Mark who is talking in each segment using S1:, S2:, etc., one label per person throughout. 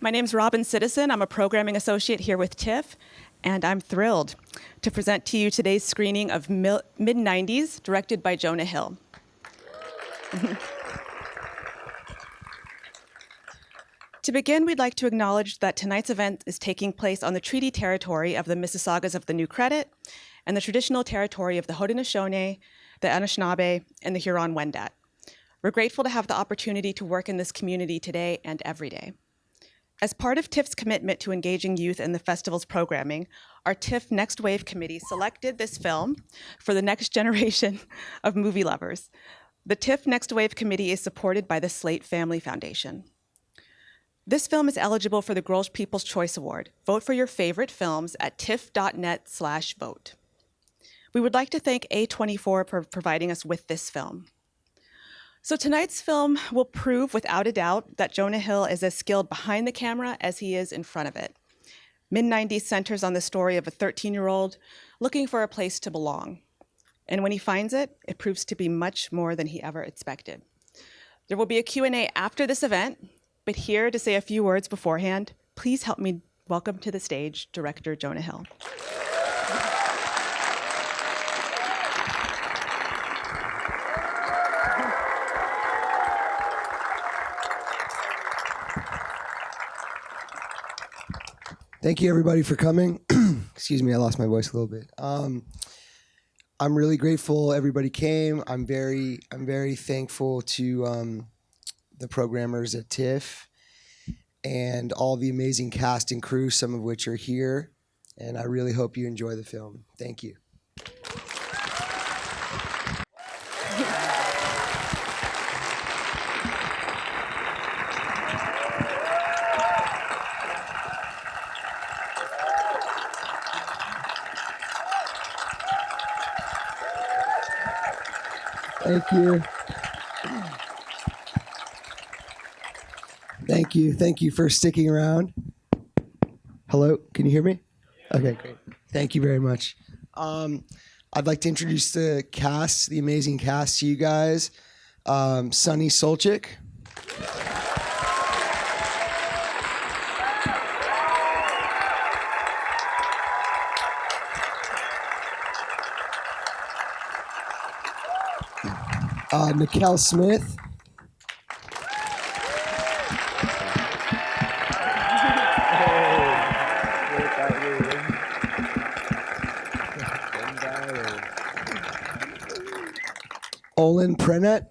S1: My name's Robin Citizen. I'm a programming associate here with TIFF, and I'm thrilled to present to you today's screening of MID90S, directed by Jonah Hill. To begin, we'd like to acknowledge that tonight's event is taking place on the treaty territory of the Mississaugas of the New Credit and the traditional territory of the Haudenosaunee, the Anishinaabe, and the Huron-Wendat. We're grateful to have the opportunity to work in this community today and every day. As part of TIFF's commitment to engaging youth in the festival's programming, our TIFF Next Wave Committee selected this film for the next generation of movie lovers. The TIFF Next Wave Committee is supported by the Slate Family Foundation. This film is eligible for the Grosh People's Choice Award. Vote for your favorite films at tiff.net/vote. We would like to thank A24 for providing us with this film. So tonight's film will prove without a doubt that Jonah Hill is as skilled behind the camera as he is in front of it. MID90S centers on the story of a 13-year-old looking for a place to belong. And when he finds it, it proves to be much more than he ever expected. There will be a Q&A after this event, but here to say a few words beforehand, please help me welcome to the stage director Jonah Hill.
S2: Thank you, everybody, for coming. Excuse me, I lost my voice a little bit. I'm really grateful everybody came. I'm very thankful to the programmers at TIFF and all the amazing cast and crew, some of which are here. And I really hope you enjoy the film. Thank you. Thank you. Thank you. Thank you for sticking around. Hello, can you hear me? Okay, great. Thank you very much. I'd like to introduce the cast, the amazing cast to you guys. Sonny Solchik. Nikel Smith. Olin Prenet.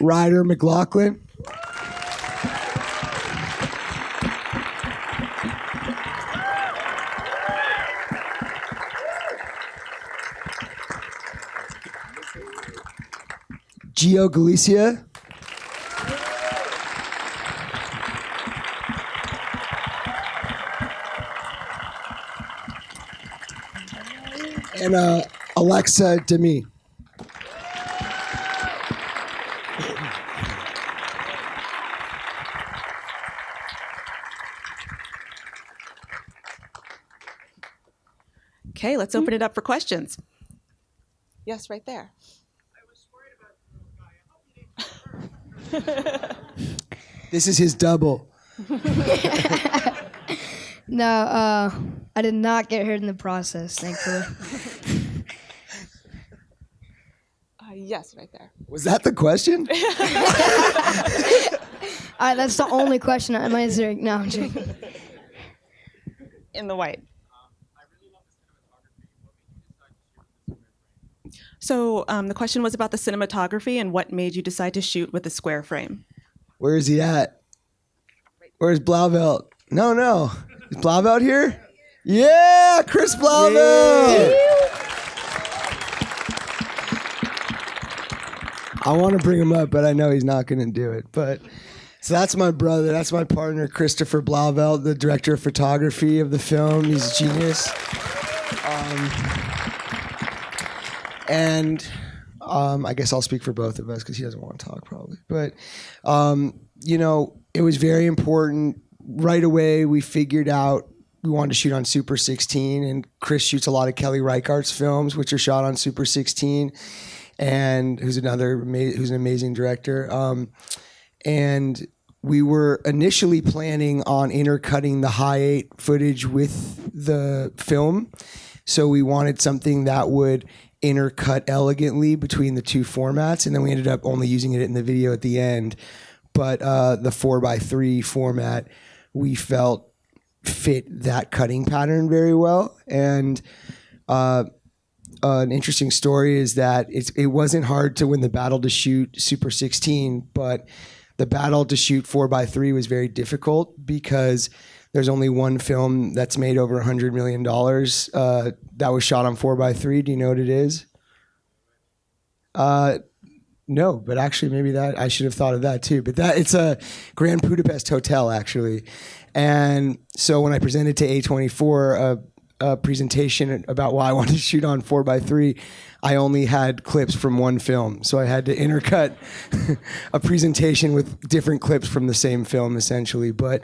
S2: Ryder McLaughlin. Gio Galicia. And Alexa Demi.
S1: Okay, let's open it up for questions. Yes, right there.
S2: This is his double.
S3: No, I did not get hurt in the process, thankfully.
S1: Yes, right there.
S2: Was that the question?
S3: That's the only question I'm answering. No, I'm joking.
S1: In the white. So the question was about the cinematography and what made you decide to shoot with a square frame.
S2: Where is he at? Where's Blauvelt? No. Is Blauvelt here? Yeah, Chris Blauvelt! Yeah. I want to bring him up, but I know he's not going to do it. So that's my brother. That's my partner, Christopher Blauvelt, the director of photography of the film. He's a genius. And I guess I'll speak for both of us because he doesn't want to talk probably. But, you know, it was very important. Right away, we figured out we wanted to shoot on Super 16, and Chris shoots a lot of Kelly Reichardt's films, which are shot on Super 16, and who's an amazing director. And we were initially planning on intercutting the high 8 footage with the film. So we wanted something that would intercut elegantly between the two formats. And then we ended up only using it in the video at the end. But the 4:3 format, we felt fit that cutting pattern very well. And an interesting story is that it wasn't hard to win the battle to shoot Super 16, but the battle to shoot 4:3 was very difficult because there's only one film that's made over $100 million that was shot on 4:3. Do you know what it is? No, but actually maybe that I should have thought of that too. But it's a Grand Budapest Hotel actually. And so when I presented to A24 a presentation about why I wanted to shoot on 4:3, I only had clips from one film. So I had to intercut a presentation with different clips from the same film, essentially. But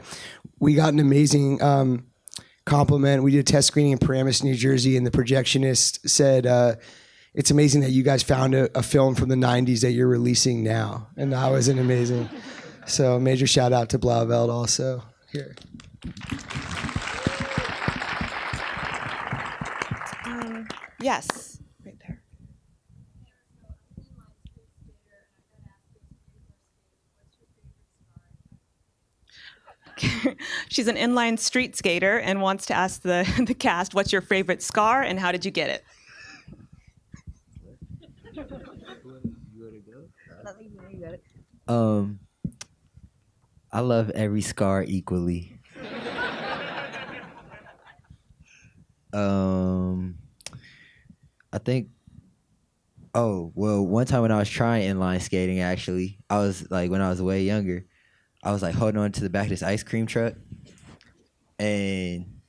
S2: we got an amazing compliment. We did a test screening in Paramus, New Jersey, and the projectionist said, it's amazing that you guys found a film from the 90s that you're releasing now. And that was an amazing. So major shout out to Blauveld also here.
S1: Yes, right there. She's an inline street skater and wants to ask the cast, what's your favorite scar and how did you get it?
S4: I love every scar equally. I think, one time when I was trying inline skating, actually, I was like, when I was way younger, I was like holding on to the back of this ice cream truck, and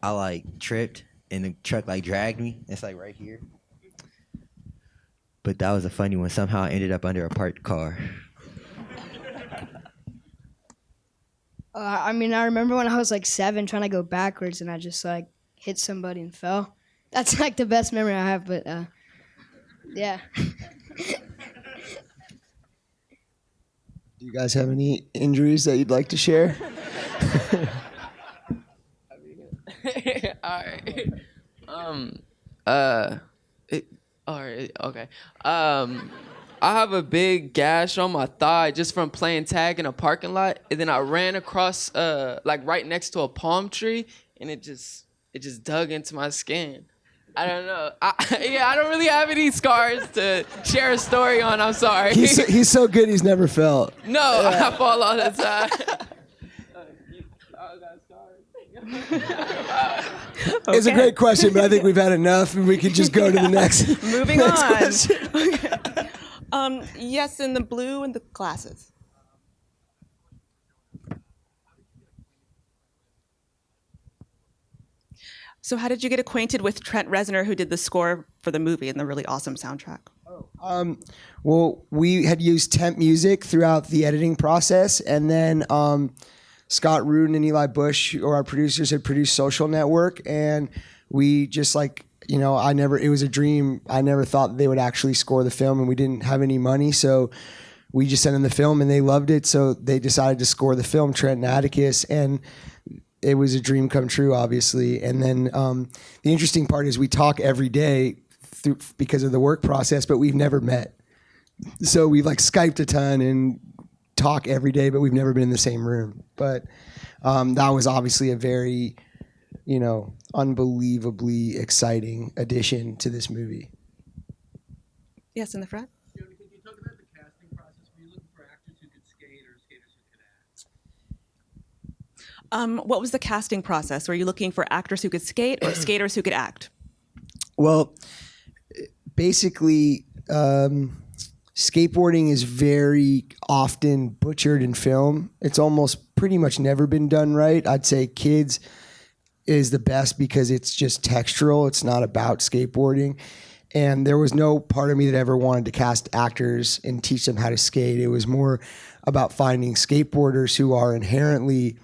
S4: I like tripped, and the truck like dragged me. It's like right here. But that was a funny one. Somehow I ended up under a parked car.
S3: I remember when I was like 7 trying to go backwards and I just like hit somebody and fell. That's like the best memory I have, but yeah.
S2: Do you guys have any injuries that you'd like to share?
S5: All right. All right. Okay. I have a big gash on my thigh just from playing tag in a parking lot, and then I ran across like right next to a palm tree, and it just dug into my skin. I don't know. I don't really have any scars to share a story on. I'm sorry.
S2: He's so good he's never felt.
S5: No, I fall all the time.
S2: It's a great question, but I think we've had enough, and we could just go to the next.
S1: Moving
S2: next
S1: on.
S2: question.
S1: Yes, in the blue and the glasses. So how did you get acquainted with Trent Reznor, who did the score for the movie and the really awesome soundtrack?
S2: Well, we had used temp music throughout the editing process, and then Scott Rudin and Eli Bush, or our producers, had produced Social Network, and we just like, it was a dream. I never thought they would actually score the film, and we didn't have any money, so we just sent them the film, and they loved it, so they decided to score the film, Trent and Atticus, and it was a dream come true, obviously. And then the interesting part is we talk every day because of the work process, but we've never met. So we've like Skyped a ton and talk every day, but we've never been in the same room. But that was obviously a very, unbelievably exciting addition to this movie.
S1: Yes, in the front.
S6: Jonah, could you talk about the casting process? Were you looking for actors who could skate or skaters who could act?
S1: What was the casting process? Were you looking for actors who could skate or skaters who could act?
S2: Well, basically, skateboarding is very often butchered in film. It's almost pretty much never been done right. I'd say Kids is the best because it's just textural. It's not about skateboarding. And there was no part of me that ever wanted to cast actors and teach them how to skate. It was more about finding skateboarders who are inherently,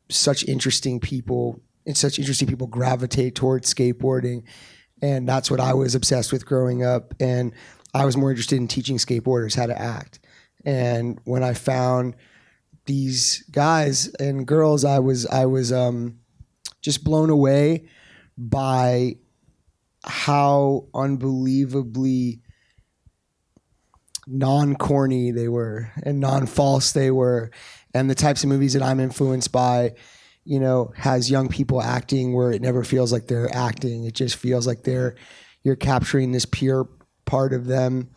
S2: such interesting people, and such interesting people gravitate towards skateboarding. And that's what I was obsessed with growing up. And I was more interested in teaching skateboarders how to act. And when I found these guys and girls, I was just blown away by how unbelievably non-corny they were and non-false they were, and the types of movies that I'm influenced by, you know, has young people acting where it never feels like they're acting. It just feels like you're capturing this pure part of them,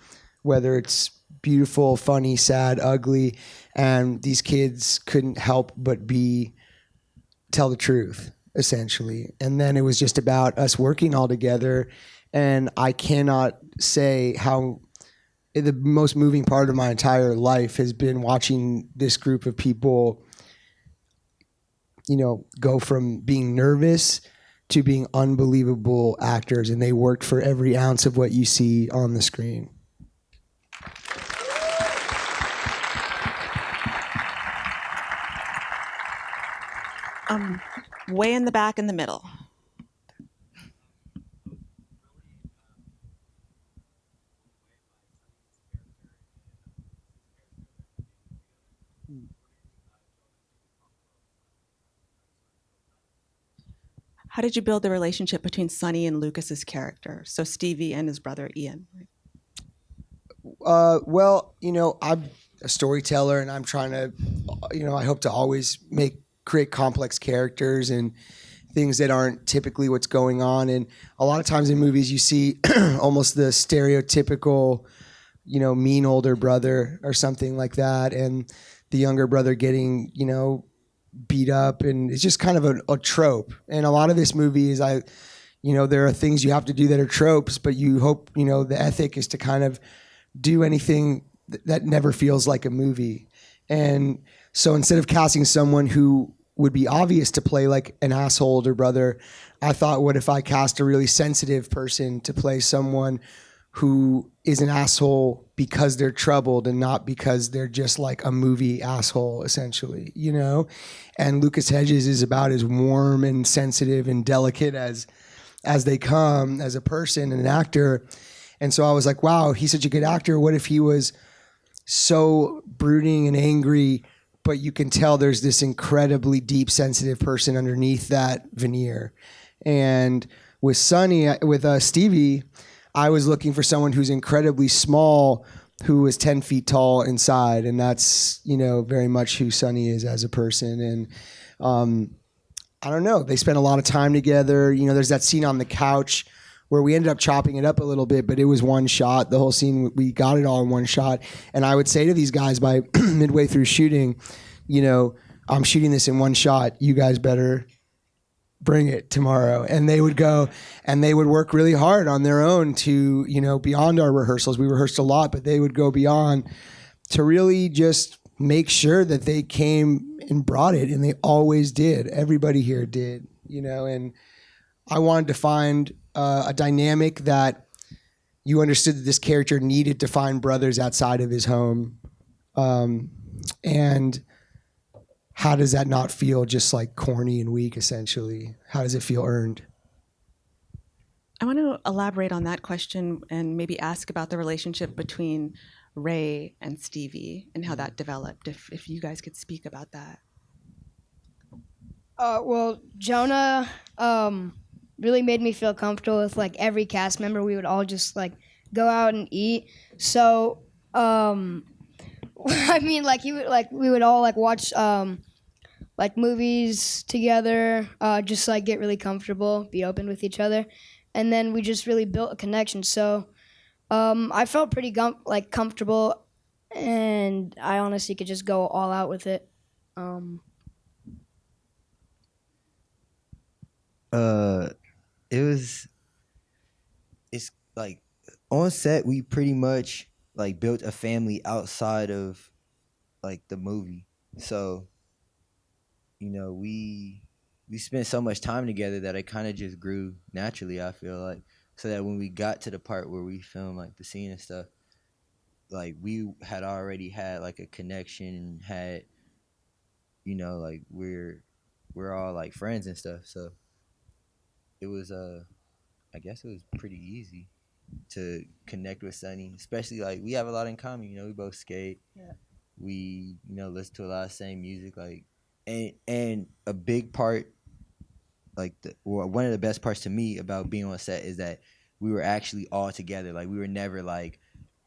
S2: whether it's beautiful, funny, sad, ugly, and these kids couldn't help but tell the truth, essentially. And then it was just about us working all together, and I cannot say how the most moving part of my entire life has been watching this group of people, you know, go from being nervous to being unbelievable actors, and they worked for every ounce of what you see on the screen.
S1: Way in the back in the middle. How did you build the relationship between Sonny and Lucas's character? So Stevie and his brother Ian.
S2: Well, you know, I'm a storyteller, and I'm trying to, you know, I hope to always create complex characters and things that aren't typically what's going on. And a lot of times in movies, you see almost the stereotypical, you know, mean older brother or something like that, and the younger brother getting, you know, beat up, and it's just kind of a trope. And a lot of this movie is, you know, there are things you have to do that are tropes, but you hope, you know, the ethic is to kind of do anything that never feels like a movie. And so instead of casting someone who would be obvious to play like an asshole older brother, I thought, what if I cast a really sensitive person to play someone who is an asshole because they're troubled and not because they're just like a movie asshole, essentially, you know? And Lucas Hedges is about as warm and sensitive and delicate as they come as a person and an actor. And so I was like, wow, he's such a good actor. What if he was so brooding and angry, but you can tell there's this incredibly deep, sensitive person underneath that veneer? And with Stevie, I was looking for someone who's incredibly small, who is 10 feet tall inside. And that's, you know, very much who Sonny is as a person. And I don't know, they spent a lot of time together. You know, there's that scene on the couch where we ended up chopping it up a little bit, but it was one shot. The whole scene, we got it all in one shot. And I would say to these guys by midway through shooting, you know, I'm shooting this in one shot. You guys better bring it tomorrow. And they would go and they would work really hard on their own to, you know, beyond our rehearsals. We rehearsed a lot, but they would go beyond to really just make sure that they came and brought it. And they always did. Everybody here did, you know, and I wanted to find a dynamic that you understood that this character needed to find brothers outside of his home. And how does that not feel just like corny and weak, essentially? How does it feel earned?
S1: I want to elaborate on that question and maybe ask about the relationship between Ray and Stevie and how that developed, if you guys could speak about that.
S3: Well, Jonah really made me feel comfortable with like every cast member. We would all just like go out and eat. So, I mean, like we would all like watch like movies together, just like get really comfortable, be open with each other, and then we just really built a connection. So, I felt pretty comfortable, and I honestly could just go all out with it.
S4: It's like on set we pretty much like built a family outside of like the movie. So, you know, we spent so much time together that it kind of just grew naturally, I feel like. So that when we got to the part where we filmed like the scene and stuff, like we had already had like a connection and had, you know, like we're we're all like friends and stuff. So it was I guess it was pretty easy to connect with Sunny, especially like we have a lot in common. You know, we both skate.
S1: Yeah.
S4: We listen to a lot of same music. Like, and a big part, like one of the best parts to me about being on set is that we were actually all together. Like we were never like,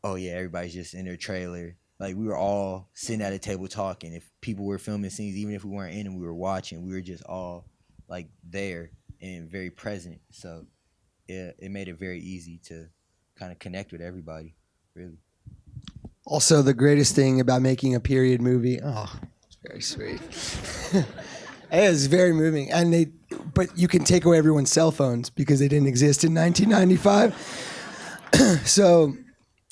S4: oh yeah, everybody's just in their trailer. Like we were all sitting at a table talking. If people were filming scenes, even if we weren't in them, we were watching. We were just all like there and very present. So it made it very easy to kind of connect with everybody, really.
S2: Also, the greatest thing about making a period movie, oh, it's very sweet. It is very moving. But you can take away everyone's cell phones because they didn't exist in 1995. So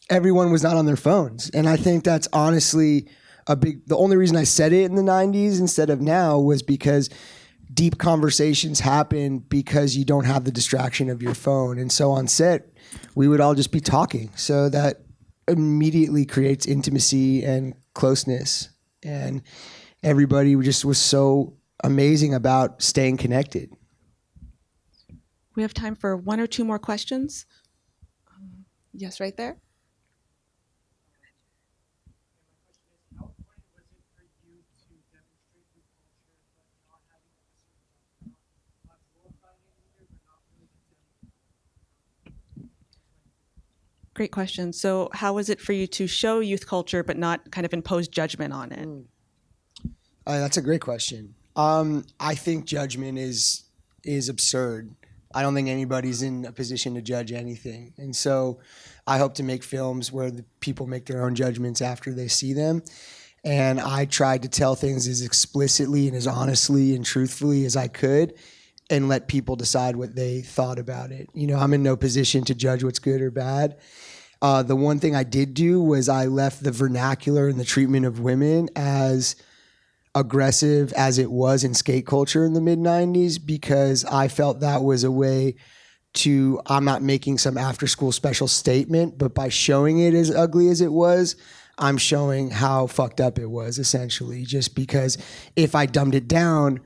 S2: everyone was not on their phones. And I think that's honestly the only reason I said it in the 90s instead of now was because deep conversations happen because you don't have the distraction of your phone. And so on set, we would all just be talking. So that immediately creates intimacy and closeness. And everybody just was so amazing about staying connected.
S1: We have time for one or two more questions. Yes, right there. Great question. So how was it for you to show youth culture but not kind of impose judgment on it?
S2: That's a great question. I think judgment is absurd. I don't think anybody's in a position to judge anything. And so I hope to make films where the people make their own judgments after they see them. And I tried to tell things as explicitly and as honestly and truthfully as I could and let people decide what they thought about it. You know, I'm in no position to judge what's good or bad. The one thing I did do was I left the vernacular and the treatment of women as aggressive as it was in skate culture in the mid-90s because I felt that was a way to, I'm not making some after school special statement, but by showing it as ugly as it was, I'm showing how fucked up it was essentially, just because if I dumbed it down,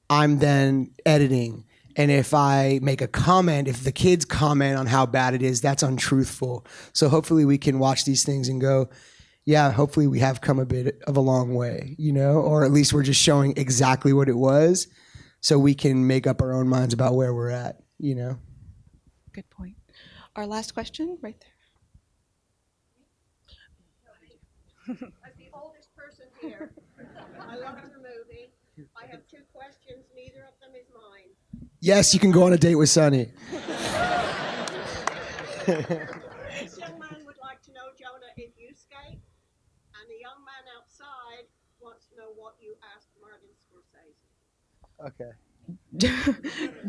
S2: I'm then editing. And if I make a comment, if the kids comment on how bad it is, that's untruthful. So hopefully we can watch these things and go, yeah, hopefully we have come a bit of a long way, you know, or at least we're just showing exactly what it was so we can make up our own minds about where we're at, you know.
S1: Good point. Our last question, right there.
S7: As the oldest person here, I love your movie. I have two questions. Neither of them is mine.
S2: Yes, you can go on a date with Sunny.
S7: This young man would like to know, Jonah, if you skate, and the young man outside wants to know what you asked Martin Scorsese.
S2: Okay.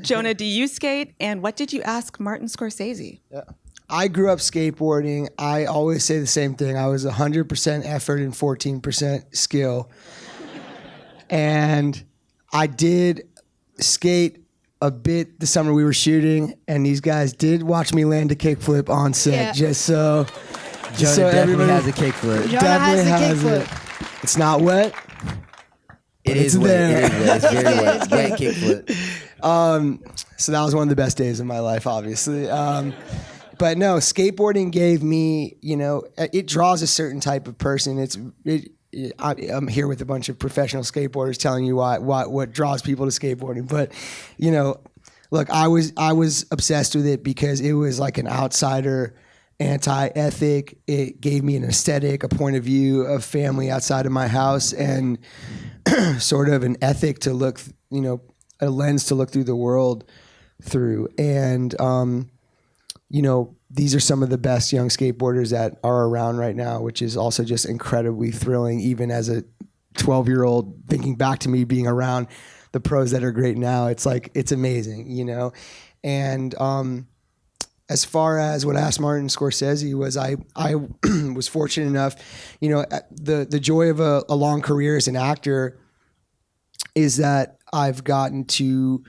S1: Jonah, do you skate? And what did you ask Martin Scorsese?
S2: Yeah. I grew up skateboarding. I always say the same thing. I was 100% effort and 14% skill. And I did skate a bit the summer we were shooting, and these guys did watch me land a kickflip on set,
S3: Yeah.
S2: just so
S4: Jonah definitely
S2: everybody
S4: has a kickflip.
S3: Jonah
S2: definitely
S3: has the
S2: has it. It's not wet.
S4: It
S2: it's
S4: is wet.
S2: there.
S4: It is wet. It's very wet. Wet kickflip.
S2: So that was one of the best days of my life, obviously. But no, skateboarding gave me, you know, it draws a certain type of person. I'm here with a bunch of professional skateboarders telling you what draws people to skateboarding. But, you know, look, I was obsessed with it because it was like an outsider anti-ethic. It gave me an aesthetic, a point of view of family outside of my house, and sort of an ethic to look, you know, a lens to look through the world through. And, you know, these are some of the best young skateboarders that are around right now, which is also just incredibly thrilling, even as a 12-year-old thinking back to me being around the pros that are great now. It's like, it's amazing, you know? And as far as what I asked Martin Scorsese was, I was fortunate enough, you know, the joy of a long career as an actor is that I've gotten to,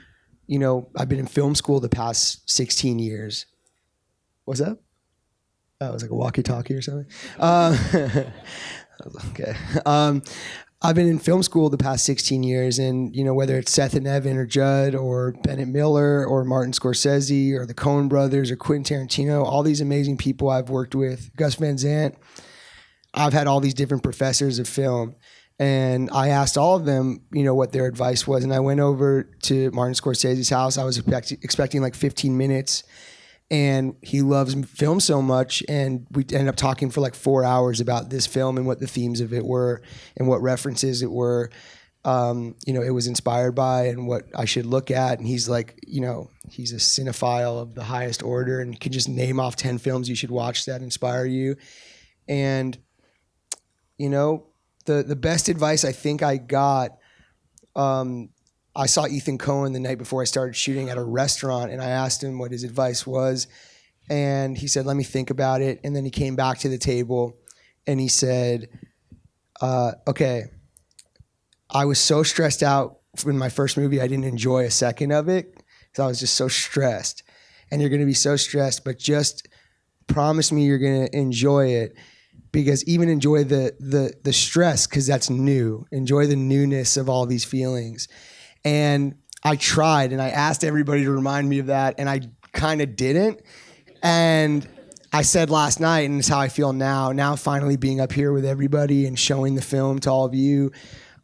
S2: you know, I've been in film school the past 16 years. What's that? Oh, it was like a walkie-talkie or something. Okay. I've been in film school the past 16 years, and whether it's Seth and Evan or Judd or Bennett Miller or Martin Scorsese or the Coen brothers or Quentin Tarantino, all these amazing people I've worked with, Gus Van Sant, I've had all these different professors of film, and I asked all of them, what their advice was. And I went over to Martin Scorsese's house. I was expecting like 15 minutes, and he loves film so much, and we ended up talking for like 4 hours about this film and what the themes of it were and what references it were, it was inspired by and what I should look at. And he's like, he's a cinephile of the highest order, and could just name off 10 films you should watch that inspire you. And, the best advice I think I got, I saw Ethan Coen the night before I started shooting at a restaurant, and I asked him what his advice was, and he said, let me think about it. And then he came back to the table and he said, okay, I was so stressed out in my first movie, I didn't enjoy a second of it because I was just so stressed. And you're going to be so stressed, but just promise me you're going to enjoy it, because even enjoy the stress, because that's new. Enjoy the newness of all these feelings. And I tried, and I asked everybody to remind me of that, and I kind of didn't. And I said last night, and it's how I feel now finally being up here with everybody and showing the film to all of you,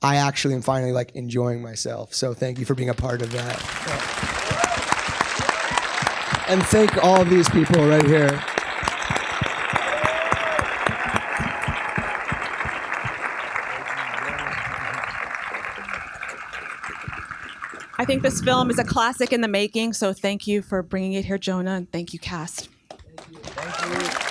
S2: I actually am finally like enjoying myself. So thank you for being a part of that. And thank all of these people right here.
S1: I think this film is a classic in the making, so thank you for bringing it here, Jonah, and thank you, cast.
S2: Thank you.